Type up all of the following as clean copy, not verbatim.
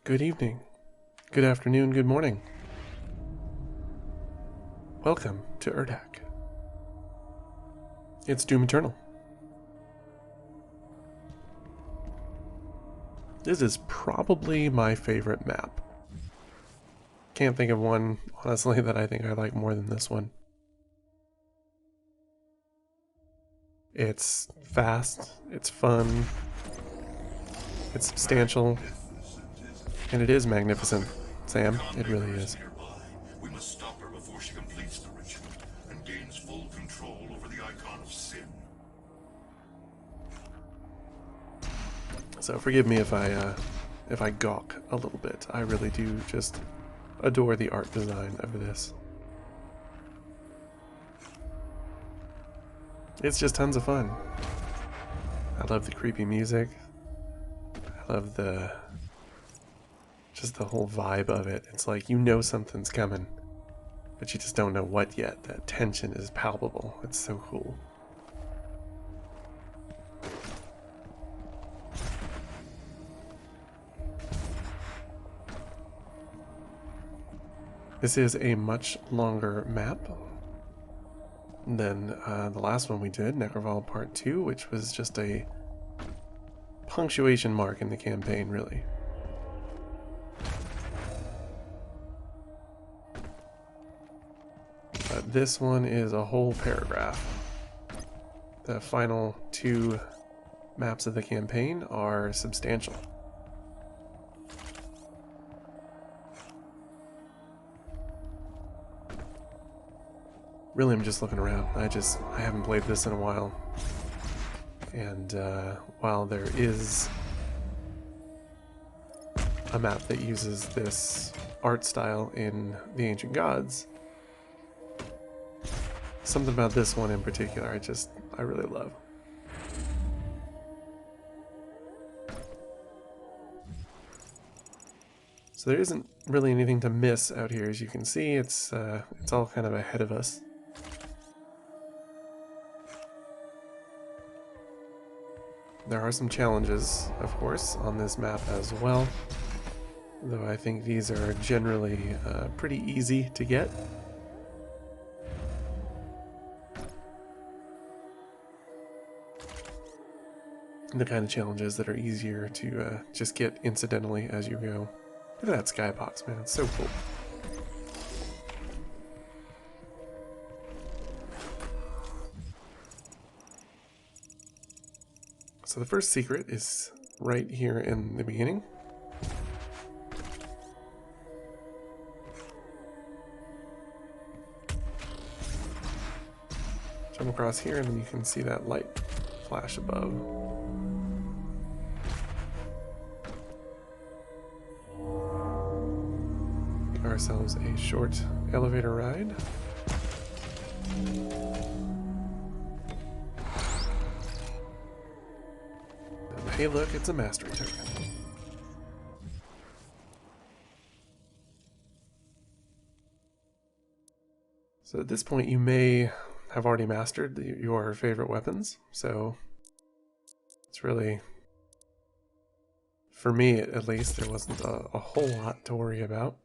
Good evening, good afternoon, good morning. Welcome to Urdak. It's Doom Eternal. This is probably my favorite map. Can't think of one, honestly, that I think I like more than this one. It's fast, it's fun, it's substantial, and it is magnificent, Sam. It really is. We must stop her before she completes the ritual and gains full control over the icon of sin. So forgive me if I gawk a little bit. I really do just adore the art design of this. It's just tons of fun. I love the creepy music. I love just the whole vibe of it. It's like you know something's coming, but you just don't know what yet. That tension is palpable. It's so cool. This is a much longer map than the last one we did, Necroval Part 2, which was just a punctuation mark in the campaign, really. But this one is a whole paragraph. The final two maps of the campaign are substantial. Really, I'm just looking around. I haven't played this in a while. And while there is a map that uses this art style in the Ancient Gods, something about this one in particular I really love. So there isn't really anything to miss out here, as you can see. It's all kind of ahead of us. There are some challenges, of course, on this map as well, though I think these are generally pretty easy to get. The kind of challenges that are easier to just get incidentally as you go. Look at that skybox, man. It's so cool. So the first secret is right here in the beginning. Jump across here and then you can see that light flash above. Give ourselves a short elevator ride. Hey look, it's a mastery token. So at this point you may have already mastered your favorite weapons, so it's really, for me at least, there wasn't a whole lot to worry about.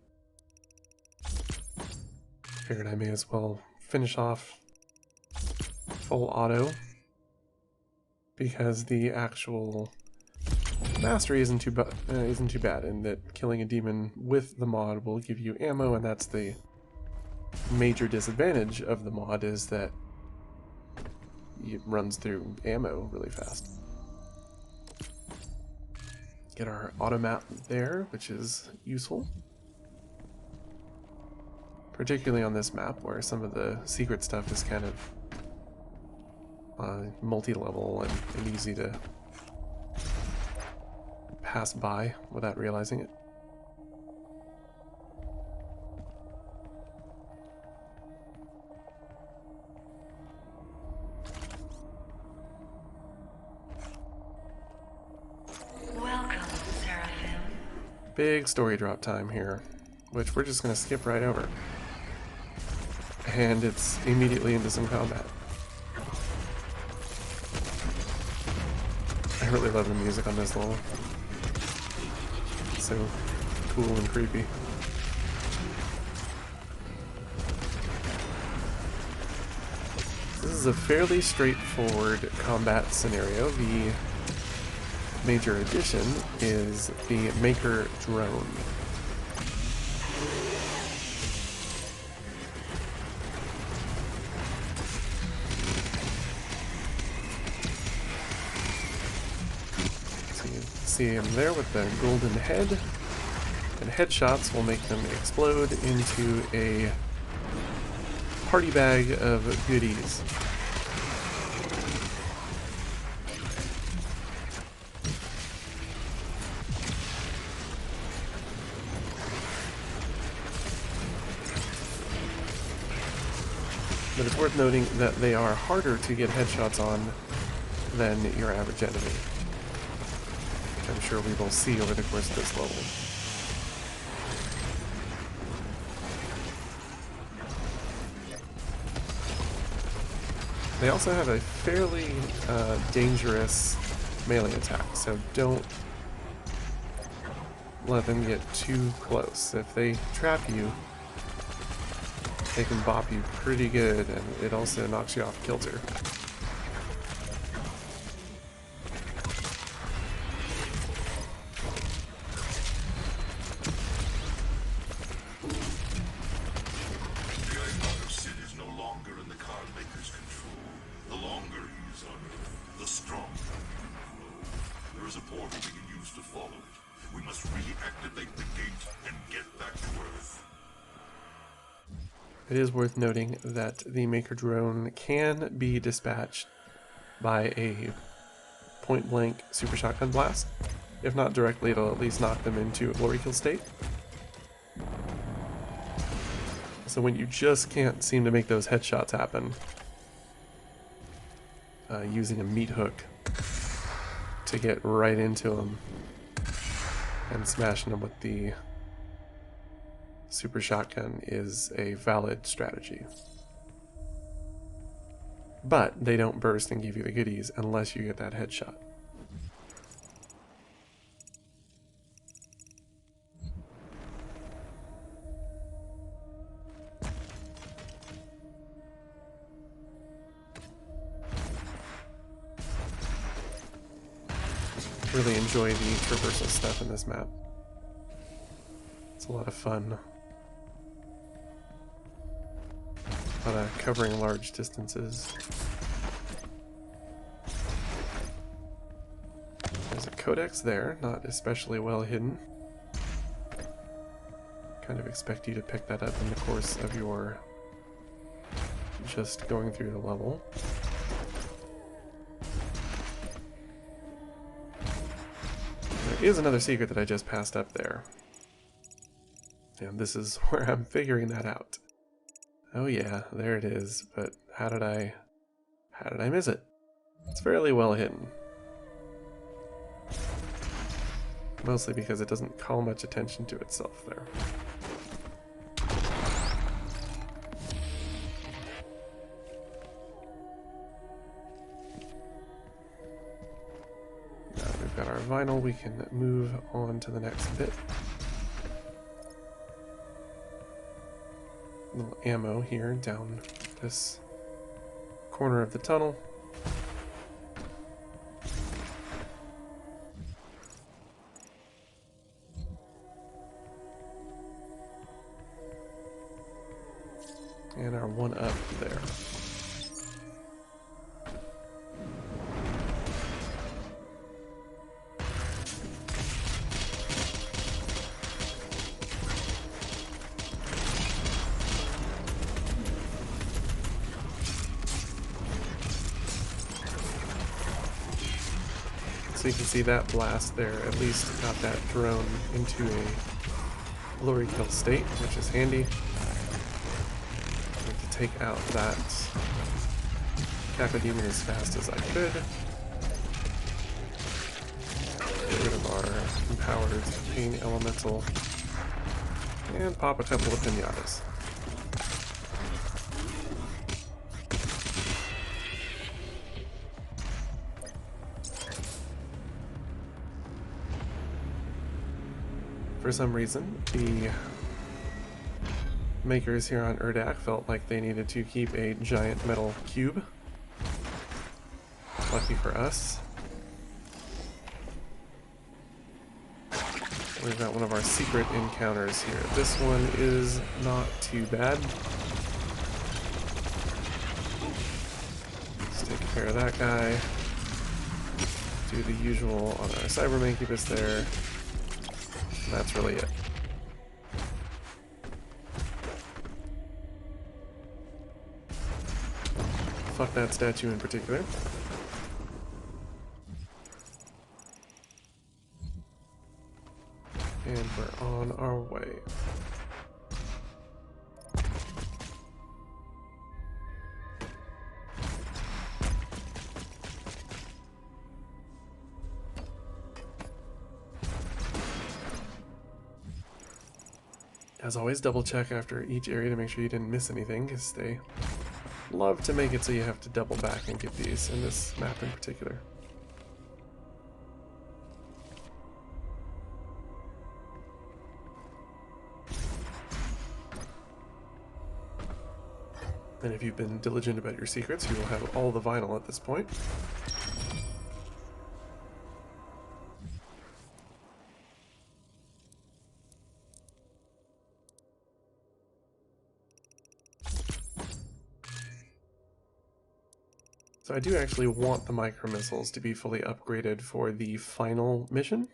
Figured I may as well finish off full auto, because the actual mastery isn't too bad in that killing a demon with the mod will give you ammo, and that's the major disadvantage of the mod, is that it runs through ammo really fast. Get our automat there, which is useful, particularly on this map where some of the secret stuff is kind of multi-level and easy to pass by without realizing it. Welcome, Seraphim. Big story drop time here, which we're just going to skip right over. And it's immediately into some combat. I really love the music on this level. It's so cool and creepy. This is a fairly straightforward combat scenario. The major addition is the Maykr drone. So you see him there with the golden head, and headshots will make them explode into a party bag of goodies. But it's worth noting that they are harder to get headshots on than your average enemy, which I'm sure we will see over the course of this level. They also have a fairly dangerous melee attack, so don't let them get too close. If they trap you, they can bop you pretty good, and it also knocks you off kilter. The icon of Sid is no longer in the card maker's control. The longer he is on Earth, the stronger he can grow. There is a portal we can use to follow it. We must reactivate the gate and get back to Earth. It is worth noting that the Maykr drone can be dispatched by a point-blank super shotgun blast. If not directly, it'll at least knock them into a glory kill state. So when you just can't seem to make those headshots happen, using a meat hook to get right into them and smashing them with the super shotgun is a valid strategy. But they don't burst and give you the goodies unless you get that headshot. Really enjoy the traversal stuff in this map. It's a lot of fun. A lot of covering large distances. There's a codex there, not especially well hidden. Kind of expect you to pick that up in the course of your just going through the level. There is another secret that I just passed up there. And this is where I'm figuring that out. Oh yeah, there it is, but how did I miss it? It's fairly well hidden. Mostly because it doesn't call much attention to itself there. Now that we've got our vinyl, we can move on to the next bit. Little ammo here down this corner of the tunnel. And our one up there. So you can see that blast there at least got that drone into a glory kill state, which is handy. To take out that Cacodemon as fast as I could. Get rid of our empowered pain elemental and pop a couple of pinatas. For some reason, the makers here on Urdak felt like they needed to keep a giant metal cube. Lucky for us. We've got one of our secret encounters here. This one is not too bad. Let's take care of that guy. Do the usual on our Cybermancubus there. And that's really it. Fuck that statue in particular. And we're on our way. As always, double check after each area to make sure you didn't miss anything, because they love to make it so you have to double back and get these, in this map in particular. And if you've been diligent about your secrets, you will have all the vinyl at this point. So I do actually want the Maykr missiles to be fully upgraded for the final mission.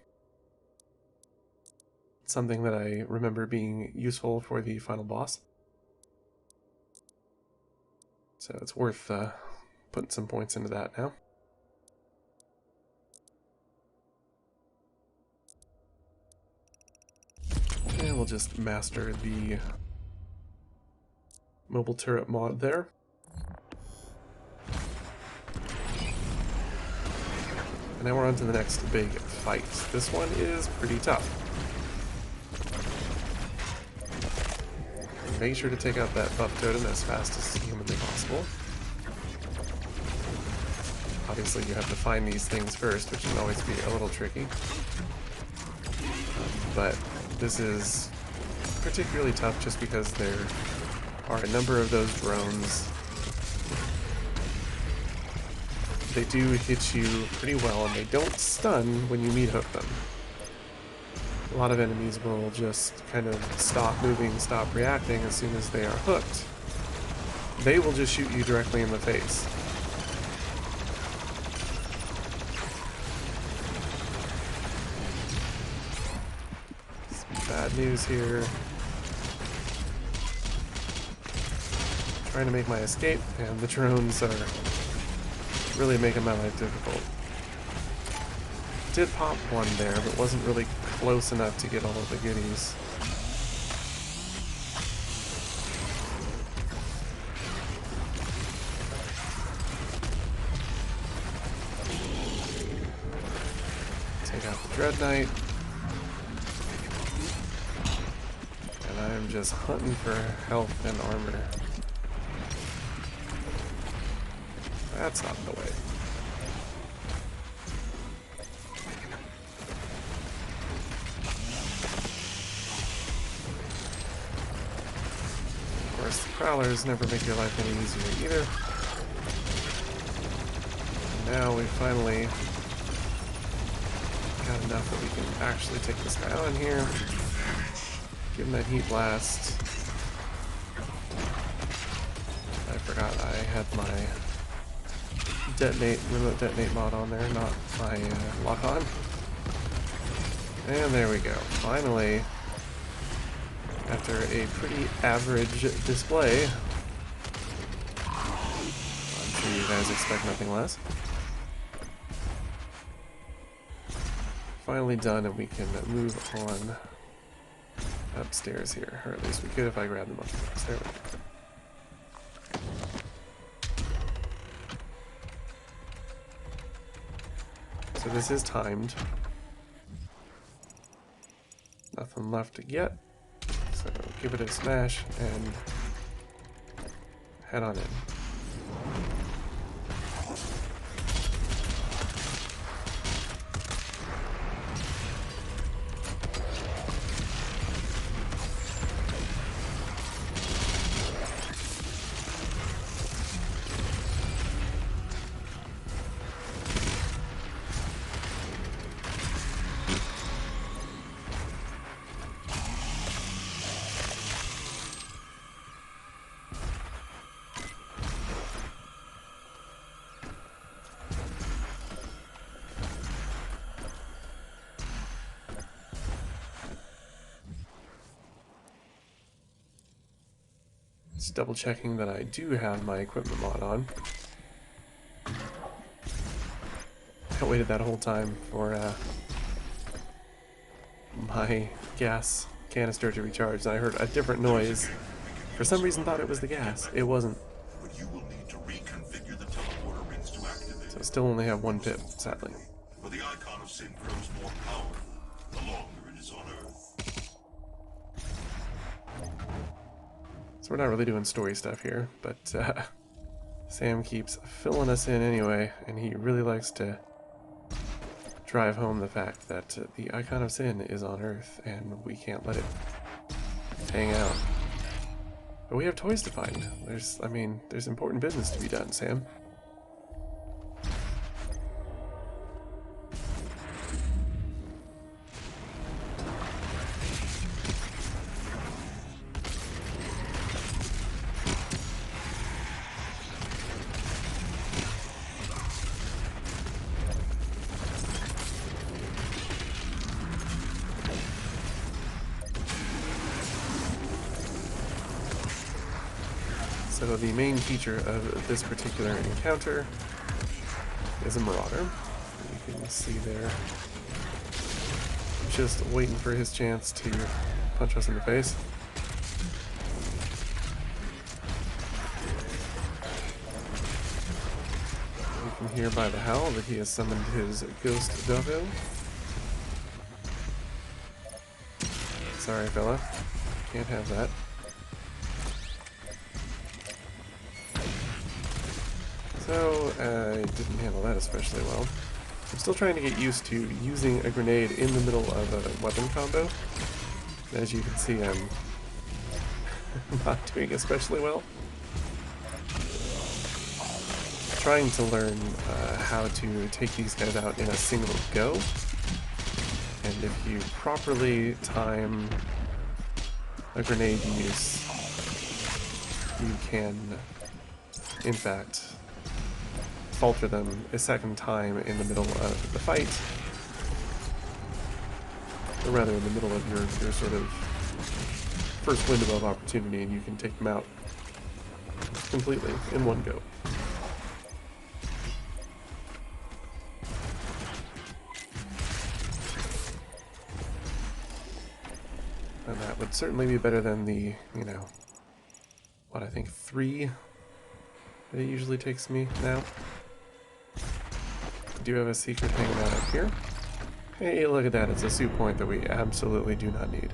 It's something that I remember being useful for the final boss. So it's worth putting some points into that now. And we'll just master the mobile turret mod there. And now we're on to the next big fight. This one is pretty tough. Make sure to take out that buff totem as fast as humanly possible. Obviously you have to find these things first, which can always be a little tricky. But this is particularly tough just because there are a number of those drones. They do hit you pretty well, and they don't stun when you meat hook them. A lot of enemies will just kind of stop moving, stop reacting as soon as they are hooked. They will just shoot you directly in the face. Some bad news here. Trying to make my escape, and the drones are really making my life difficult. Did pop one there, but wasn't really close enough to get all of the goodies. Take out the Dread Knight. And I'm just hunting for health and armor. That's not the way. Of course, the Prowlers never make your life any easier either. And now we finally got enough that we can actually take this guy on here. Give him that heat blast. I forgot I had my remote detonate mod on there, not my lock on. And there we go. Finally, after a pretty average display, I'm sure you guys expect nothing less. Finally done, and we can move on upstairs here, or at least we could if I grab them upstairs. There we go. So this is timed. Nothing left to get. So give it a smash and head on in. Just double checking that I do have my equipment mod on. I waited that whole time for my gas canister to recharge, and I heard a different noise. For some reason thought it was the gas. It wasn't. But you will need to reconfigure the teleporter rings to activate. So I still only have one pip, sadly. For the icon of sin grows more powerful the longer it is on Earth. So we're not really doing story stuff here, but Sam keeps filling us in anyway, and he really likes to drive home the fact that the icon of sin is on Earth, and we can't let it hang out. But we have toys to find. There's important business to be done, Sam. So the main feature of this particular encounter is a Marauder. You can see there, just waiting for his chance to punch us in the face. You can hear by the howl that he has summoned his ghost doggo. Sorry, fella. Can't have that. So, I didn't handle that especially well. I'm still trying to get used to using a grenade in the middle of a weapon combo. As you can see, I'm not doing especially well. Trying to learn how to take these guys out in a single go. And if you properly time a grenade use, you can, in fact, falter them a second time in the middle of the fight, or rather in the middle of your sort of first window of opportunity, and you can take them out completely in one go. And that would certainly be better than the, what I think 3 that it usually takes me now. I do have a secret hanging out up here. Hey, look at that, it's a suit point that we absolutely do not need.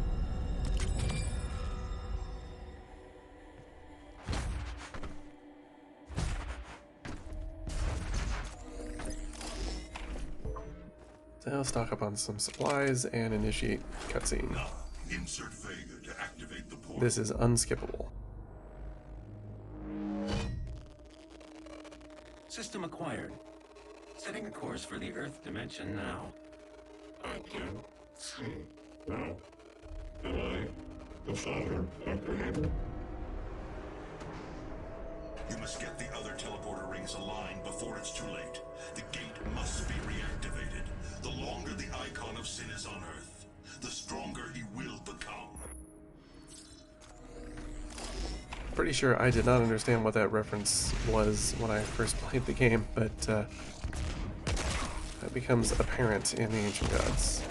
So I'll stock up on some supplies and initiate cutscene. Now, insert Vega to activate the portal. This is unskippable. System acquired. Setting a course for the Earth dimension now. I can see now. Am I the father apprehended? You must get the other teleporter rings aligned before it's too late. The gate must be reactivated. The longer the icon of sin is on Earth, the stronger he will become. Pretty sure I did not understand what that reference was when I first played the game, but that becomes apparent in the Ancient Gods.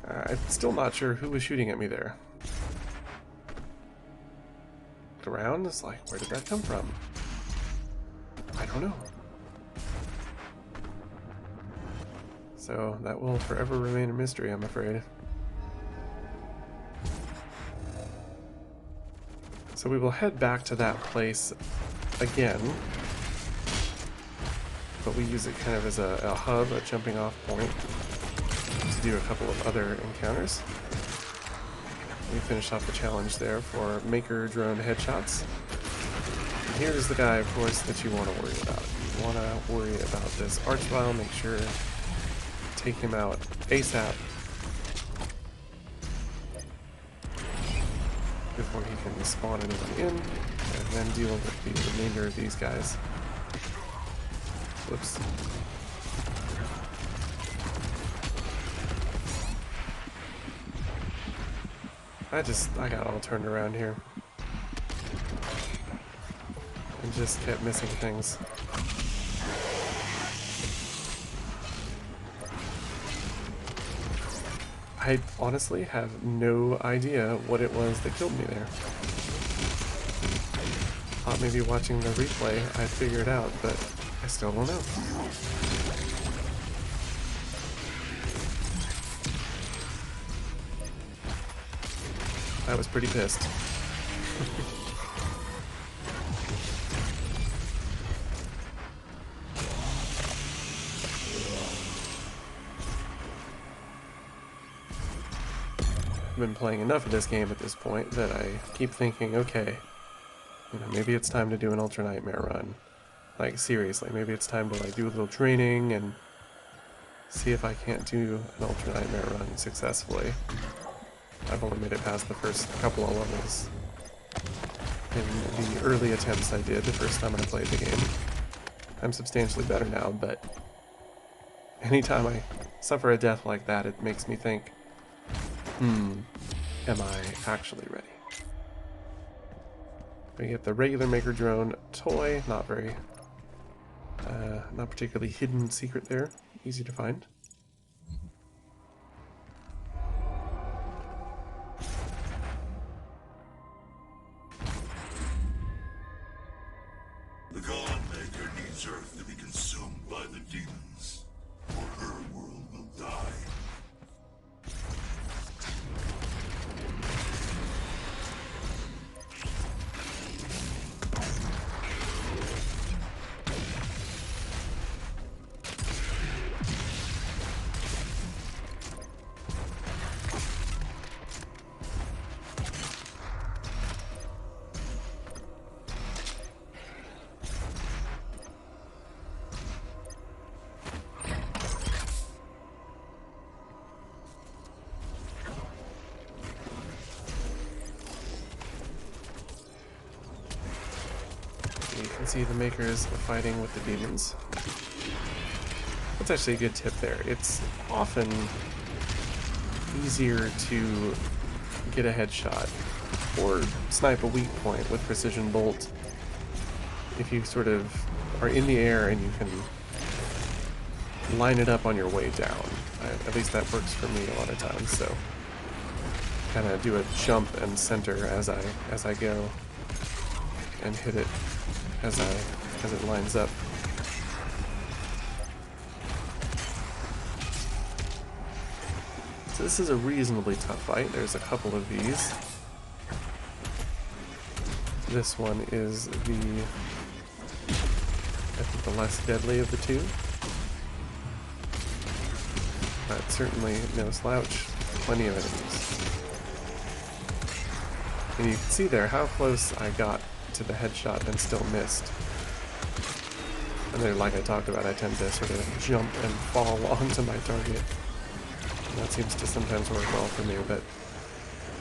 I'm still not sure who was shooting at me there. Looked around, it's like, where did that come from? I don't know. So that will forever remain a mystery, I'm afraid. So we will head back to that place again, but we use it kind of as a hub, a jumping off point, to do a couple of other encounters. We finished off the challenge there for Maykr drone headshots. And here's the guy, of course, that you want to worry about. You want to worry about this Archvile, make sure to take him out ASAP before he can spawn anyone in, and then deal with the remainder of these guys. Whoops. I got all turned around here. And just kept missing things. I honestly have no idea what it was that killed me there. Thought maybe watching the replay I'd figure it out, but I still don't know. I was pretty pissed. I've been playing enough of this game at this point that I keep thinking, okay, you know, maybe it's time to do an Ultra Nightmare run. Like, seriously, maybe it's time to like do a little training and see if I can't do an Ultra Nightmare run successfully. I've only made it past the first couple of levels in the early attempts I did the first time I played the game. I'm substantially better now, but anytime I suffer a death like that, it makes me think, am I actually ready? We get the regular Maykr drone toy, not particularly hidden secret there, easy to find. The God Maker needs Earth to be consumed by the demons, or her world will die. You can see the Maykrs fighting with the demons. That's actually a good tip there. It's often easier to get a headshot or snipe a weak point with precision bolt if you sort of are in the air and you can line it up on your way down. At least that works for me a lot of times, so kind of do a jump and center as I go and hit it as it lines up. So this is a reasonably tough fight. There's a couple of these. This one is I think the less deadly of the two. But certainly no slouch. Plenty of enemies. And you can see there how close I got to the headshot and still missed. And then, like I talked about, I tend to sort of jump and fall onto my target. And that seems to sometimes work well for me, but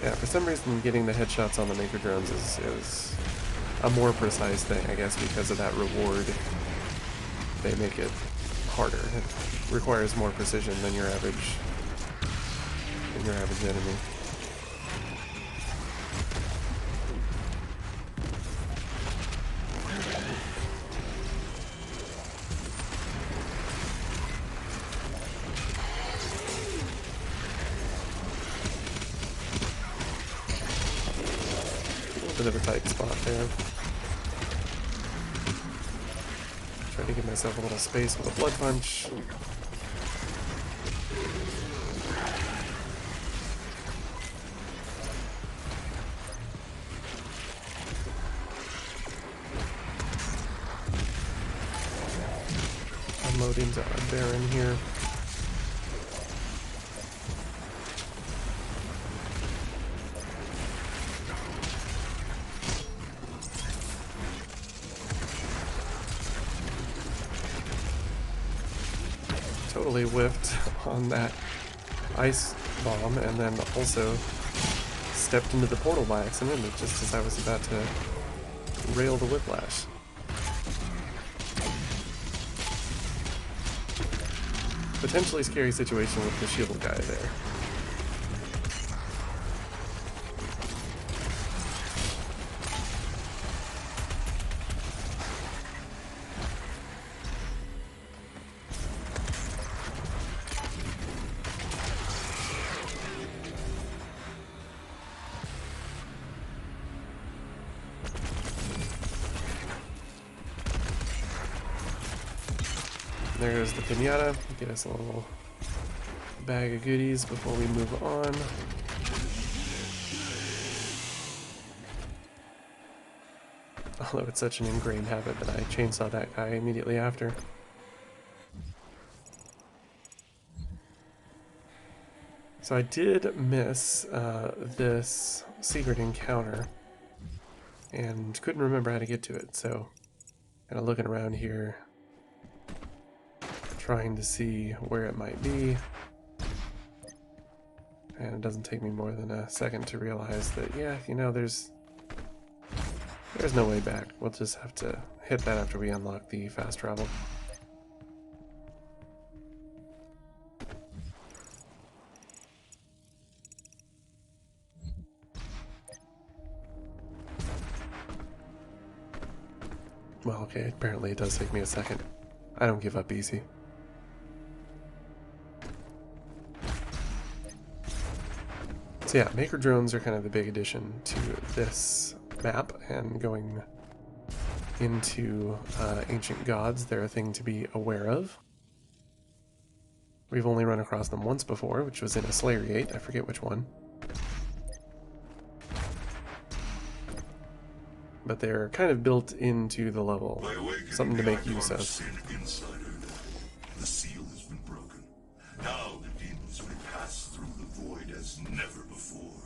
yeah, for some reason getting the headshots on the Maykr drones is a more precise thing, I guess, because of that reward. They make it harder. It requires more precision than your average enemy. Bit of a tight spot there. Try to give myself a little space with a blood punch. Unloading to Baron here. Totally whiffed on that ice bomb and then also stepped into the portal by accident just as I was about to rail the whiplash. Potentially scary situation with the shield guy there. There goes the pinata. Get us a little bag of goodies before we move on. Although it's such an ingrained habit that I chainsaw that guy immediately after. So I did miss this secret encounter and couldn't remember how to get to it, so kind of looking around here trying to see where it might be, and it doesn't take me more than a second to realize that, yeah, you know, there's no way back. We'll just have to hit that after we unlock the fast travel. Well, okay, apparently it does take me a second. I don't give up easy. So yeah, Maykr drones are kind of the big addition to this map, and going into Ancient Gods, they're a thing to be aware of. We've only run across them once before, which was in a Slayriate, I forget which one. But they're kind of built into the level, something to make use of. The seal has been broken. Now the demons will pass through the void as never before.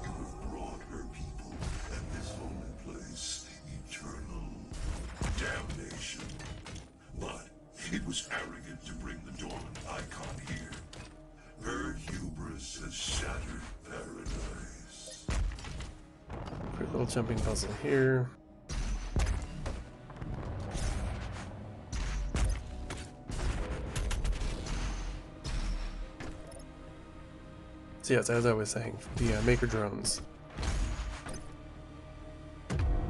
You have brought her people and this holy place eternal damnation. But it was arrogant to bring the dormant icon here. Her hubris has shattered paradise. Quick little jumping puzzle here. So yes, as I was saying, the Maykr drones,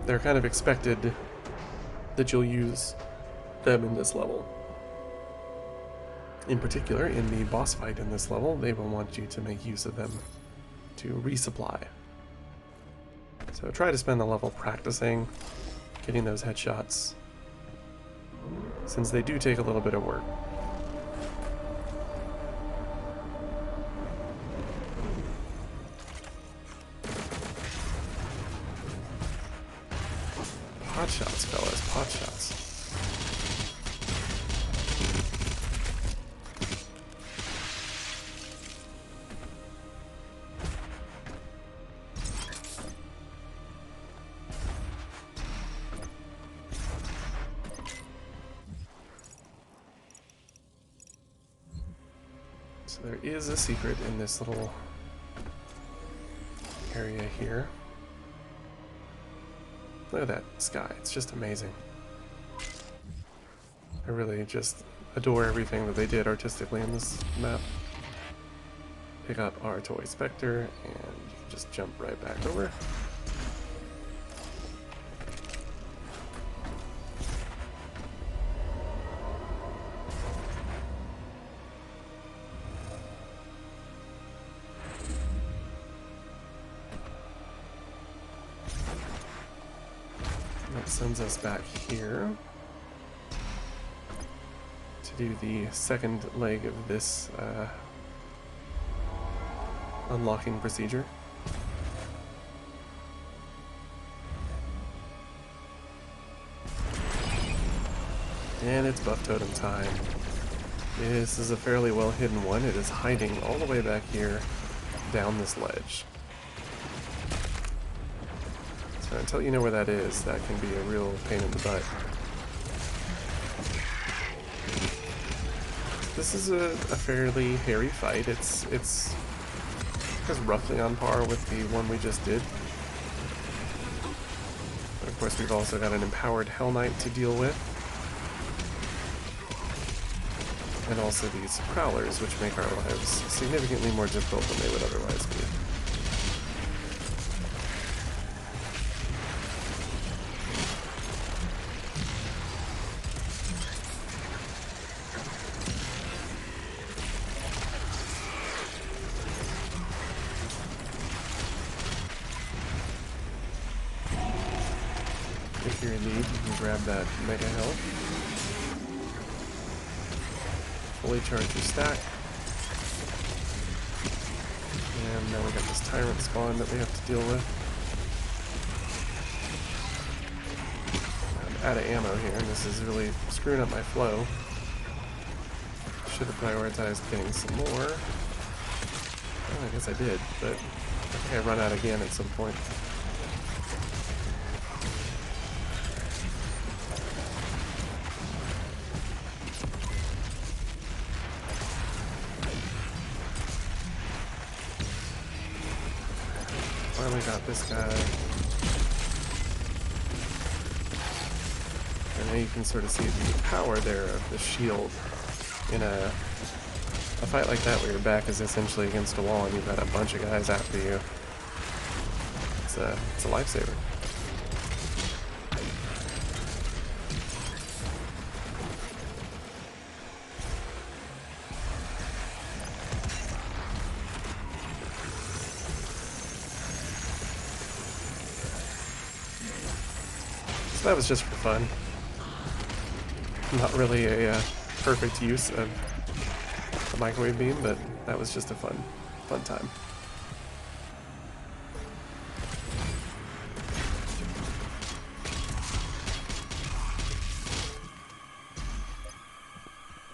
they're kind of expected that you'll use them in this level. In particular, in the boss fight in this level, they will want you to make use of them to resupply. So try to spend the level practicing getting those headshots, since they do take a little bit of work. Pot shots, fellas, pot shots. So there is a secret in this little area here. Look at that sky, it's just amazing. I really just adore everything that they did artistically in this map. Pick up our toy Spectre, and you can just jump right back over. That sends us back here to do the second leg of this unlocking procedure. And it's Buff Totem time. This is a fairly well hidden one. It is hiding all the way back here down this ledge. So until you know where that is, that can be a real pain in the butt. This is a fairly hairy fight. It's roughly on par with the one we just did. But of course we've also got an empowered Hell Knight to deal with. And also these prowlers, which make our lives significantly more difficult than they would otherwise be. If you're in need, you can grab that Mega Health. fully charge your stack. And now we got this tyrant spawn that we have to deal with. I'm out of ammo here, and this is really screwing up my flow. Should have prioritized getting some more. Well, I guess I did, but I think I run out again at some point. Finally got this guy. And now you can sort of see the power there of the shield in a fight like that where your back is essentially against a wall and you've got a bunch of guys after you. It's a lifesaver. So that was just for fun. Not really a perfect use of the microwave beam, but that was just a fun time.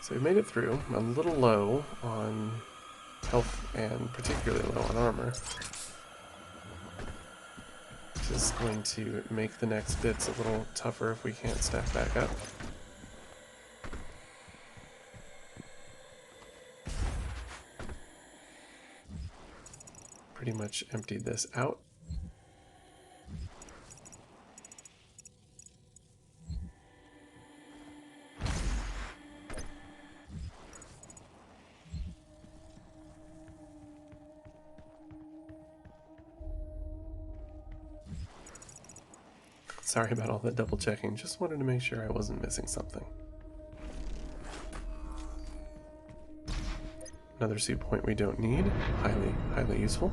So we made it through. I'm a little low on health and particularly low on armor. Which is going to make the next bits a little tougher if we can't stack back up. Pretty much emptied this out. Sorry about all that double checking, just wanted to make sure I wasn't missing something. Another suit point we don't need. Highly useful.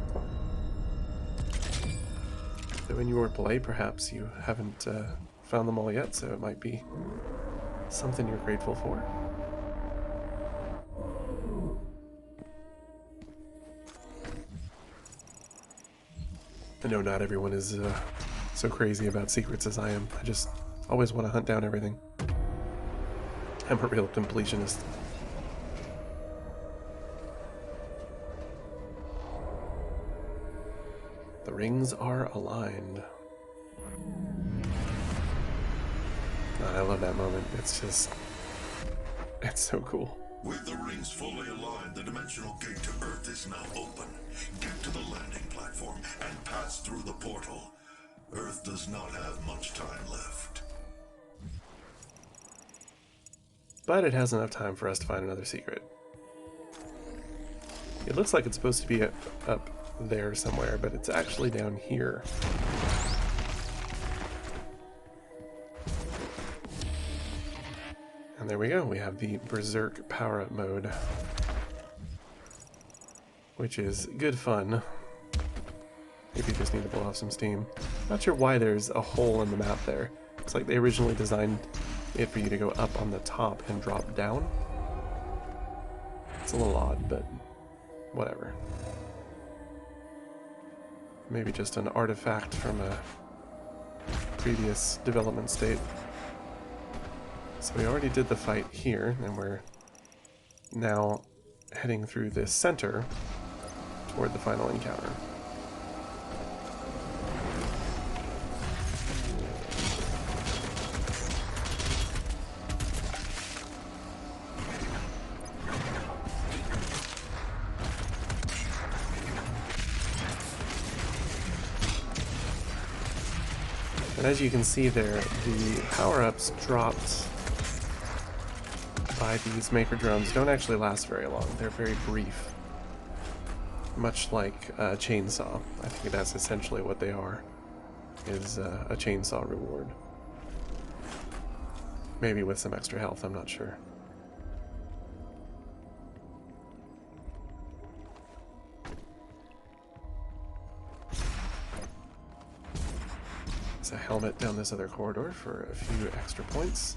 So in your play, perhaps you haven't found them all yet, so it might be something you're grateful for. I know not everyone is so crazy about secrets as I am. I just always want to hunt down everything. I'm a real completionist. The rings are aligned. God, I love that moment. It's so cool. With the rings fully aligned, the dimensional gate to Earth is now open. Get to the landing platform and pass through the portal. Earth does not have much time left. But it has enough time for us to find another secret. It looks like it's supposed to be up there somewhere, but it's actually down here. And there we go, we have the Berserk power-up mode, which is good fun if you just need to blow off some steam. Not sure why there's a hole in the map there. It's like they originally designed it for you to go up on the top and drop down. It's a little odd, but whatever. Maybe just an artifact from a previous development state. So we already did the fight here, and we're now heading through this center toward the final encounter. And as you can see there, the power-ups dropped by these Maykr drones don't actually last very long. They're very brief. Much like a chainsaw. I think that's essentially what they are, is a chainsaw reward. Maybe with some extra health, I'm not sure. A helmet down this other corridor for a few extra points.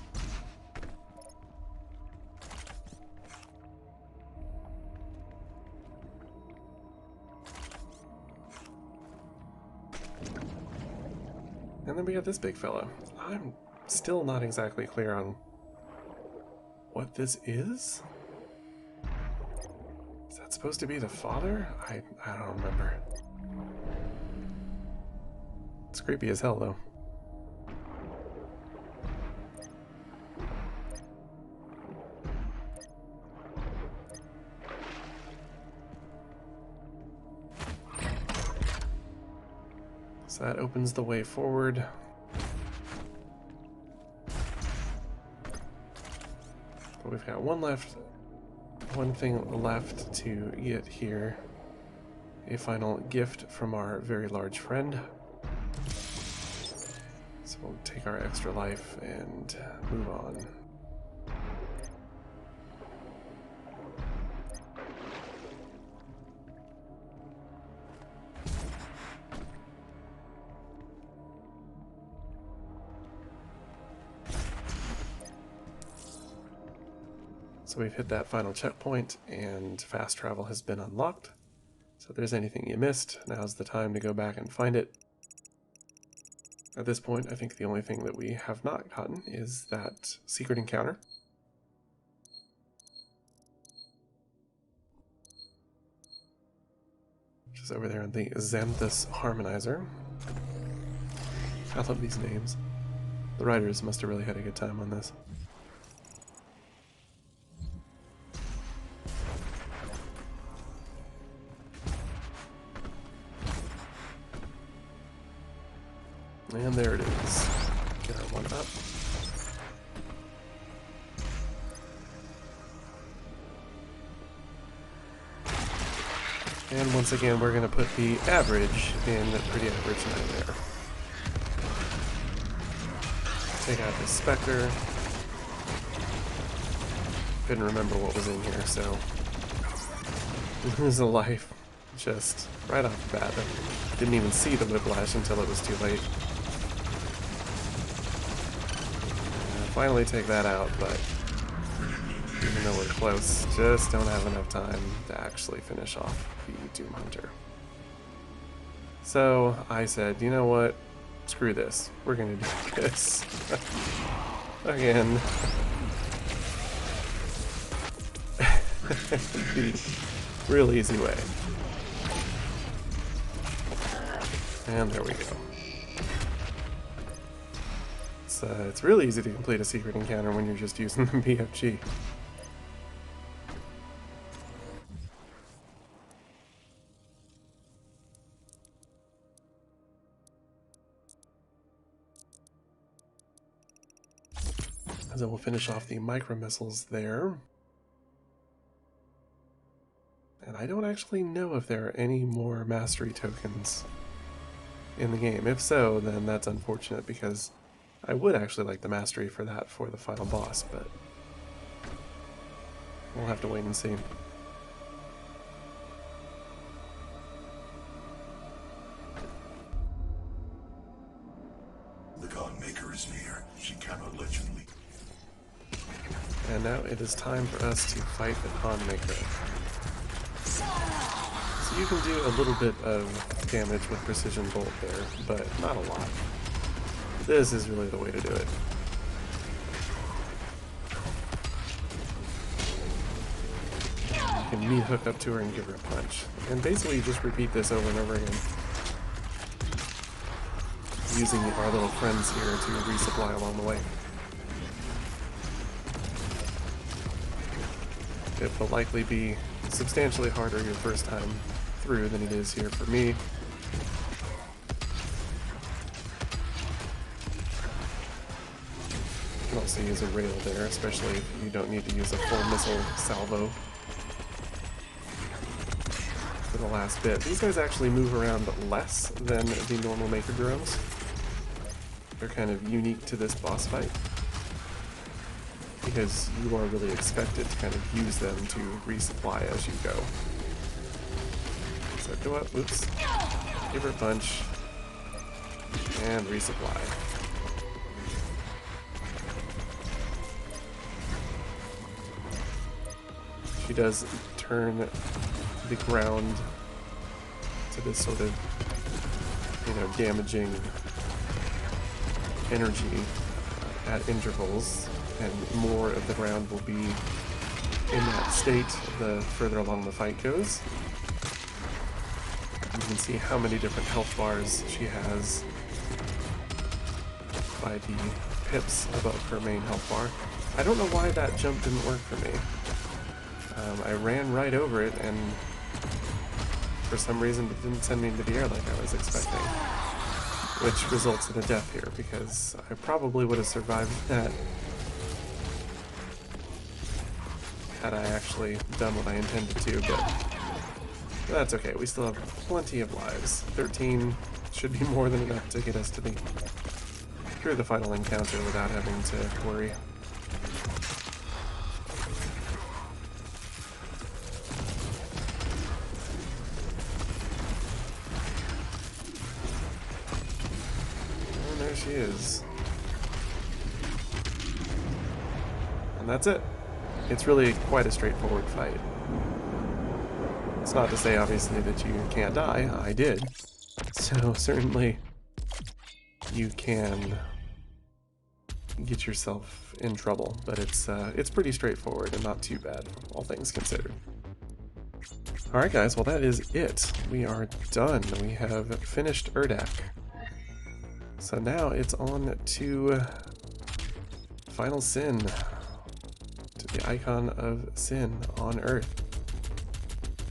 And then we got this big fella. I'm still not exactly clear on what this is. Is that supposed to be the father? I don't remember. It's creepy as hell, though. So that opens the way forward. But we've got one thing left to get here. A final gift from our very large friend. So we'll take our extra life and move on. So we've hit that final checkpoint, and fast travel has been unlocked. So if there's anything you missed, now's the time to go back and find it. At this point, I think the only thing that we have not gotten is that secret encounter. Which is over there in the Xanthus Harmonizer. I love these names. The writers must have really had a good time on this. And there it is. Get our one up. And once again, we're going to put the average in pretty average nightmare. Take out the Spectre. Couldn't remember what was in here, so lose a life just right off the bat. Didn't even see the whiplash until it was too late. Finally take that out, but even though we're close, just don't have enough time to actually finish off the Doom Hunter. So I said, you know what? Screw this. We're gonna do this again. The real easy way. And there we go. It's really easy to complete a secret encounter when you're just using the BFG. And then we'll finish off the micro missiles there. And I don't actually know if there are any more mastery tokens in the game. If so, then that's unfortunate because I would actually like the mastery for that for the final boss, but we'll have to wait and see. The god Maykr is near. She cannot let you leave. And now it is time for us to fight the god Maykr. So you can do a little bit of damage with Precision Bolt there, but not a lot. This is really the way to do it. You can meat hook up to her and give her a punch. And basically you just repeat this over and over again. Using our little friends here to resupply along the way. It will likely be substantially harder your first time through than it is here for me. You can also use a rail there, especially if you don't need to use a full missile salvo for the last bit. These guys actually move around less than the normal Maykr drones. They're kind of unique to this boss fight because you are really expected to kind of use them to resupply as you go. So go up, oops, give her a punch, and resupply. She does turn the ground to this sort of, damaging energy at intervals, and more of the ground will be in that state the further along the fight goes. You can see how many different health bars she has by the pips above her main health bar. I don't know why that jump didn't work for me. I ran right over it, and for some reason it didn't send me into the air like I was expecting. Which results in a death here, because I probably would have survived that had I actually done what I intended to, but that's okay. We still have plenty of lives. 13 should be more than enough to get us to through the final encounter without having to worry. And there she is. And that's it. It's really quite a straightforward fight. It's not to say, obviously, that you can't die. I did. So, certainly, you can get yourself in trouble. But it's pretty straightforward and not too bad, all things considered. Alright guys, well that is it. We are done. We have finished Urdak. So now it's on to Final Sin. To the icon of sin on Earth.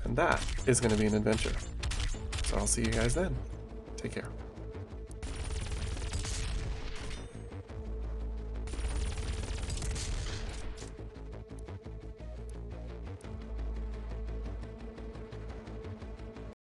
And that is going to be an adventure. So I'll see you guys then. Take care.